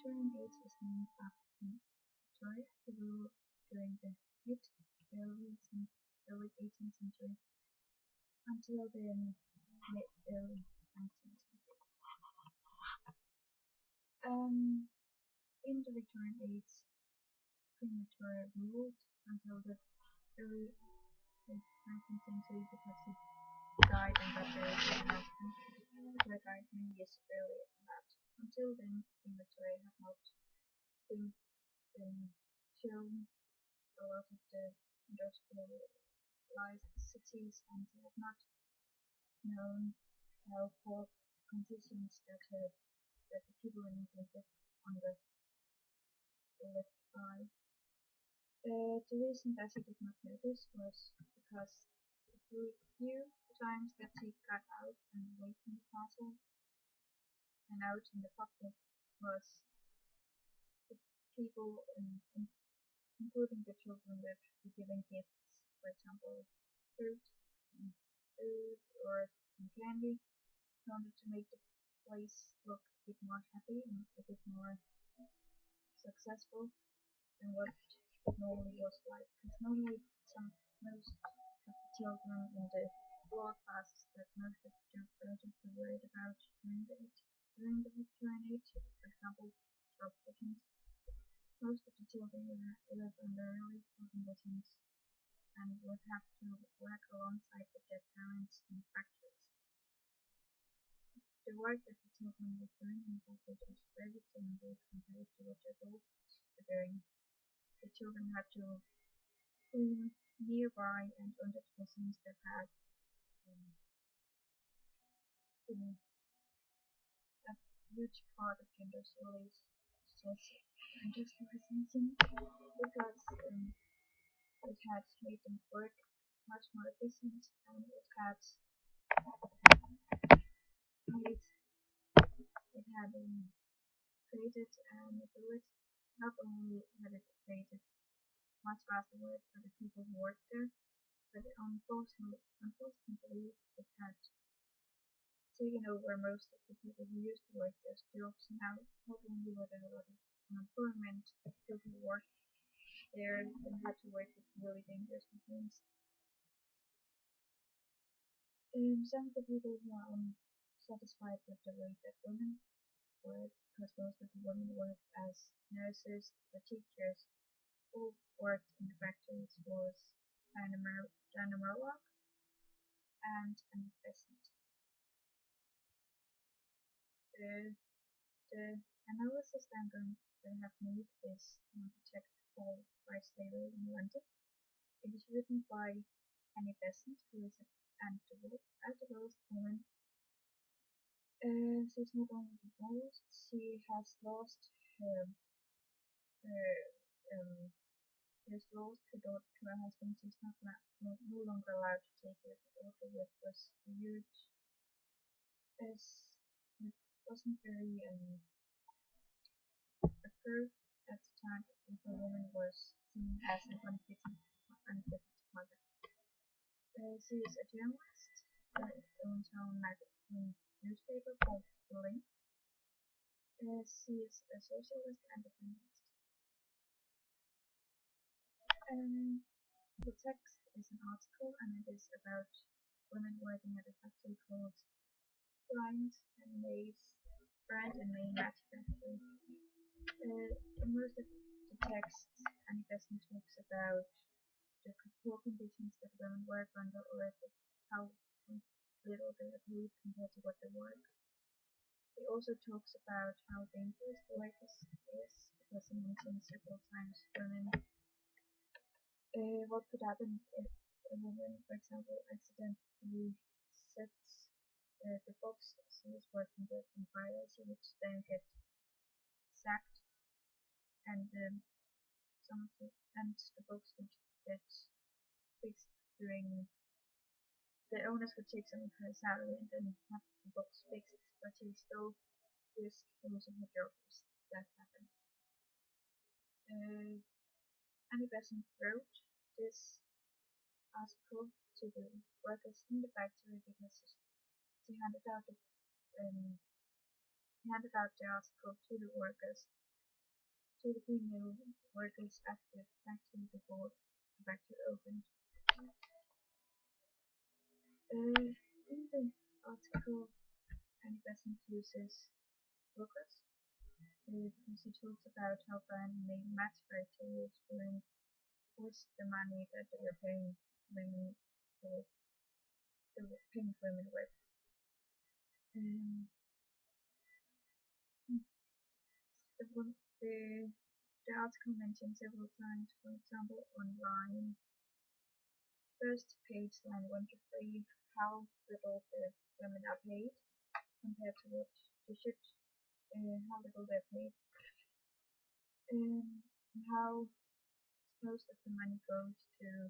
Victorian age is named after Queen Victoria, who ruled during the early 18th century until the mid-early 19th century. In the Victorian age, Queen Victoria ruled until the early 19th century because she died and got buried in her husband, who had died many years earlier than that. Until then, Queen Victoria had not been shown a lot of the industrialized cities, and she had not known how poor conditions that the people in England lived under lived by. The reason that she did not know this was because the few times that she got out and away from the castle and out in the public was the people, including the children, that were given gifts, for example, fruit, food, or candy, in order to make the place look a bit more happy and a bit more successful than what it normally was like. Because normally most of the children in the lower classes that most of the parents were worried about during the Victorian age, for example, job pigeons, most of the children live under really poor conditions and would have to work alongside with their parents in factories. The work that the children were doing in factories was very simple compared to what the adults were doing. The children had to clean nearby and under the machines that had been a huge part of the industrialization because it had made them work much more efficient, and it had made it had created an ability. Not only had it created much faster work for the people who worked there, but unfortunately it had taken over most of the people who used to work those jobs. Now, not only were there a lot of unemployment, people who worked there and had to work with really dangerous machines. Some of the people were unsatisfied with the way that women worked, because most of the women worked as nurses or teachers. Who worked in the factories was Diana Murlock and Annie Besant. The analysis I'm going to have made is on a text called Vice Slavery in London. It is written by Annie Besant, who is an activist woman. She's not only divorced, she has lost her daughter to her husband. She's no longer allowed to take care of the daughter, which was a huge, it wasn't very approved at the time if a woman was seen as an unfit mother. She is a journalist, owns her own newspaper called The Link. She is a socialist and a feminist. The text is an article, and it is about women working at a factory called Bryant and May's Match Factory. In most of the text, Annie Besant talks about the poor conditions that women work under, or how little they are paid compared to what they work. He also talks about how dangerous the work is, because he mentions several times women. What could happen if a woman, for example, accidentally sets the box she is working with on fire? She would then get sacked, and the box would get fixed during. The owners would take some of her salary and then have the box fixed, but she still risk losing her job if that happened. Annie Besant wrote this article to the workers in the factory because she handed out the article to the workers to the female workers active factory before the factory opened. In the article, Annie Besant uses Lucas because he talks about how brand name match criteria during was the money that they were paying women for they were paying women with. Um, the, the, the article mentioned several times, for example, online first page line 1 to 3, how little the women are paid compared to what they should, how little they're paid, um, and how most of the money goes to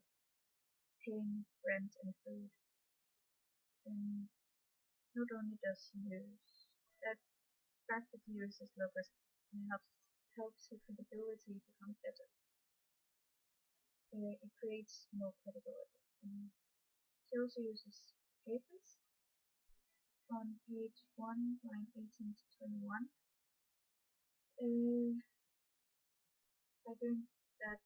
paying rent and food. Not only does he use that fact that he uses logos helps her credibility become better. It creates more credibility. She also uses papers on page 1, line 18 to 21. I think that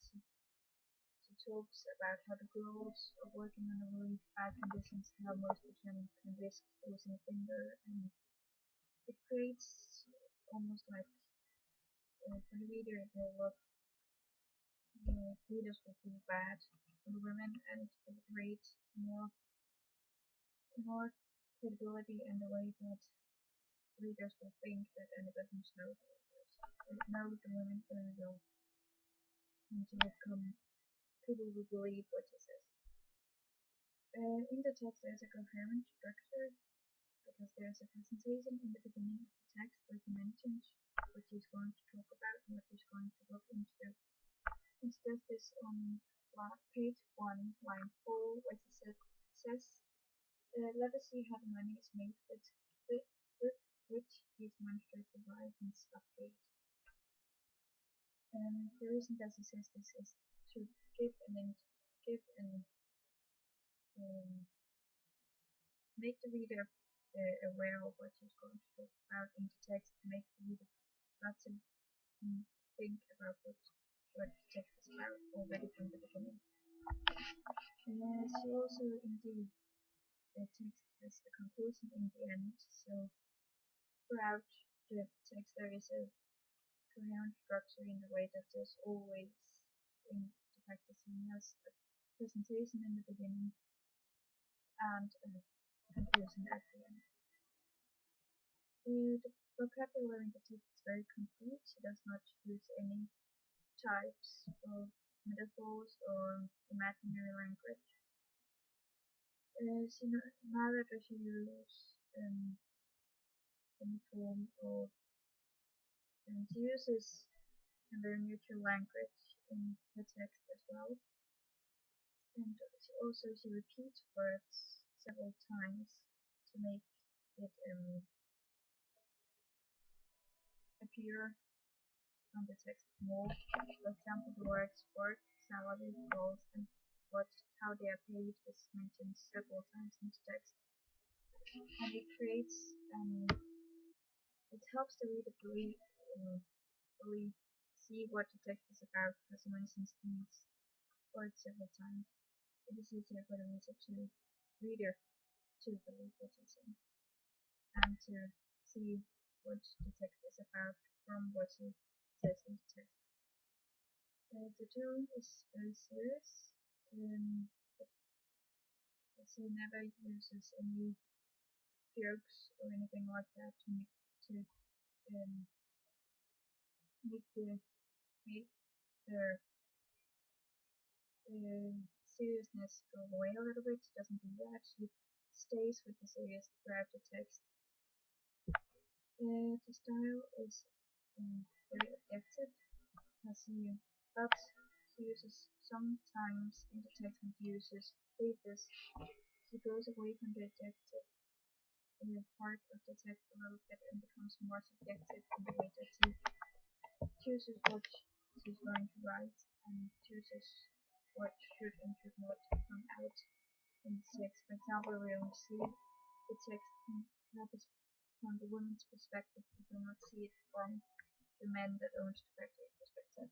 she talks about how the girls are working under really bad conditions, how most of them can risk losing a finger, and it creates almost like for the reader it will look the readers will feel bad for the women and it will create more credibility in the way that readers will think that anybody knows the women very well and she will come people will believe what she says. In the text there's a coherent structure because there's a presentation in the beginning of the text where she mentions what she's going to talk about and what she's going to look into. And she does this on page 1, line 4, where she says, let us see how the money is made with which these monsters survive and suffocate. The reason that she says this is to give and make the reader aware of what she's going to talk about in the text, to make the reader not to think about what the text is about already from the beginning. She also indeed the text has a conclusion in the end, so throughout the text there is a coherent structure in the way that there's always in the practice has a presentation in the beginning and a conclusion at the end. The vocabulary in the text is very complete. She does not use any types of metaphors or imaginary language. Neither does she use any form of she uses a very neutral language in the text as well. And she repeats words several times to make it appear on the text more. For example, the words work, salary, goals, and how they are paid is mentioned several times in the text. And it creates it helps the reader really see what the text is about because he mentions these words several times. It is easier for the reader to believe what he's saying and to see what the text is about from what he says in the text. The tone is very serious. She never uses any jokes or anything like that to make the seriousness go away a little bit. She doesn't do that. She stays with the serious throughout the text. The style is very objective, but she uses sometimes in the text when she uses pathos, she goes away from the objective part of the text a little bit and becomes more subjective in the way that she chooses what she's going to write and chooses what should and should not come out in the text. For example, we only see the text from the woman's perspective, we do not see it from the men that owned the factory perspective.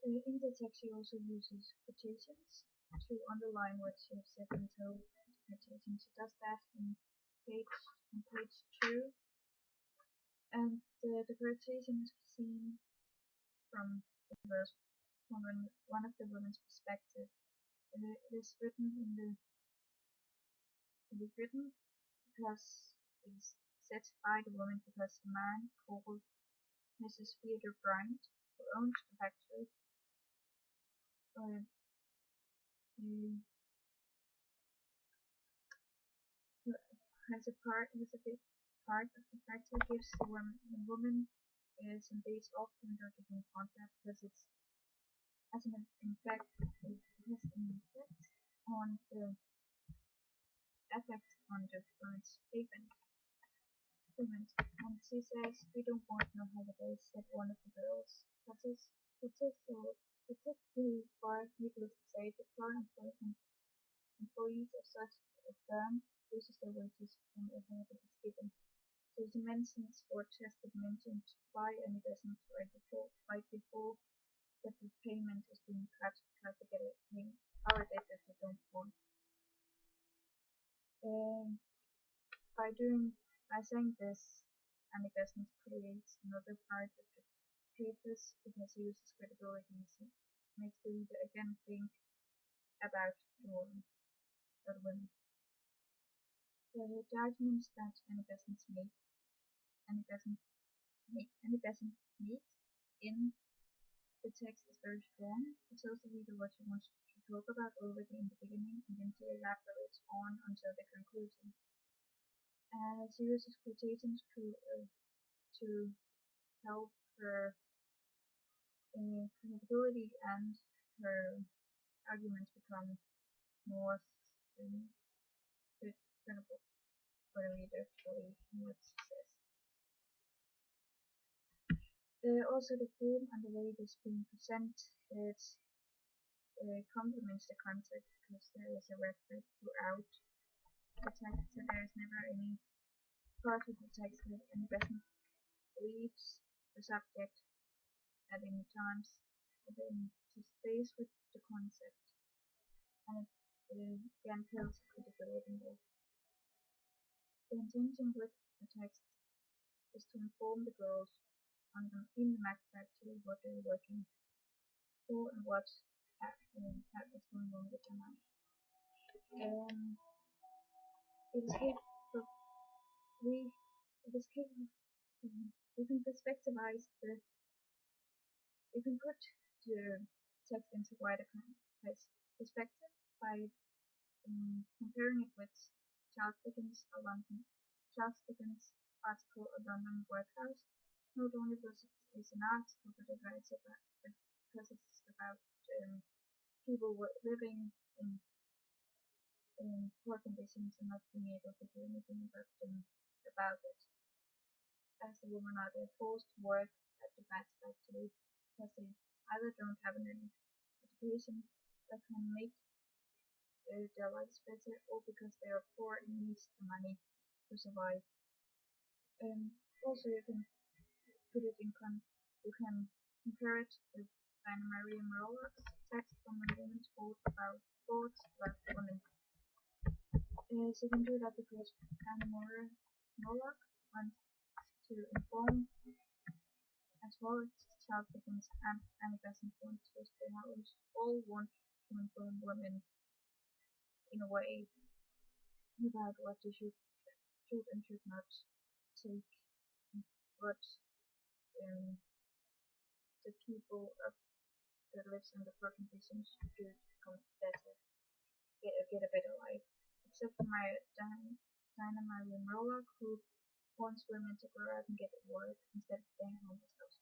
In the text, she also uses quotations to underline what she has said in her quotations. She does that on page 2, and the quotation is seen from one of the women's perspective. It is written because it is said by the woman because a man called Mrs. Theodore Bryant, who owned the factory, has a big part of the factory, gives the woman is indeed often not in contact because it has an effect on the women's statement. And she says, "We don't want no holidays," said one of the girls. It is too far, needless to say, the current employees of such a firm loses their wages when a holiday is given. So she mentions what has been mentioned by Annie Besant right before that the payment is being cut because they get a holiday that they don't want. By saying this, Annie Besant creates another part of the papers because he uses credibility and makes the reader again think about the women. The arguments that Annie Besant makes in the text is very strong. It tells the reader what she wants to talk about already in the beginning and then she elaborates on until the conclusion. She uses quotations to help her credibility and her arguments become more credible for the reader to believe in what she says. Also, the form and the way it is being presented complements the context because there is a reference throughout the text, so there is never any part of the text that Annie Besant leaves the subject at any times. Then she stays with the concept, and it again tells credibility more. The intention with the text is to inform the girls in the Mac factory what they're working for and what is going on with their mind. It is capable. We can perspectivize we can put the text into wider perspective by comparing it with Charles Dickens' article A London Workhouse. Not only because it is an article, but because it's about people living in poor conditions and not being able to do anything about it. As the women are forced to work at the bat factory because they either don't have an education that can make their lives better, or because they are poor and need the money to survive. Also, you can compare it with Diana Maria Murlock's text from a woman's thoughts about women. So you can do that because Diana Murlock wants to inform as well as Charles Dickens and Annie Besant wants to. They all want to inform women in a way about what they should and should not take, what the people that lives in the poor conditions should do to become better, get a better life. Except for Diana Maria Murlock, who wants women to go out and get work instead of staying home with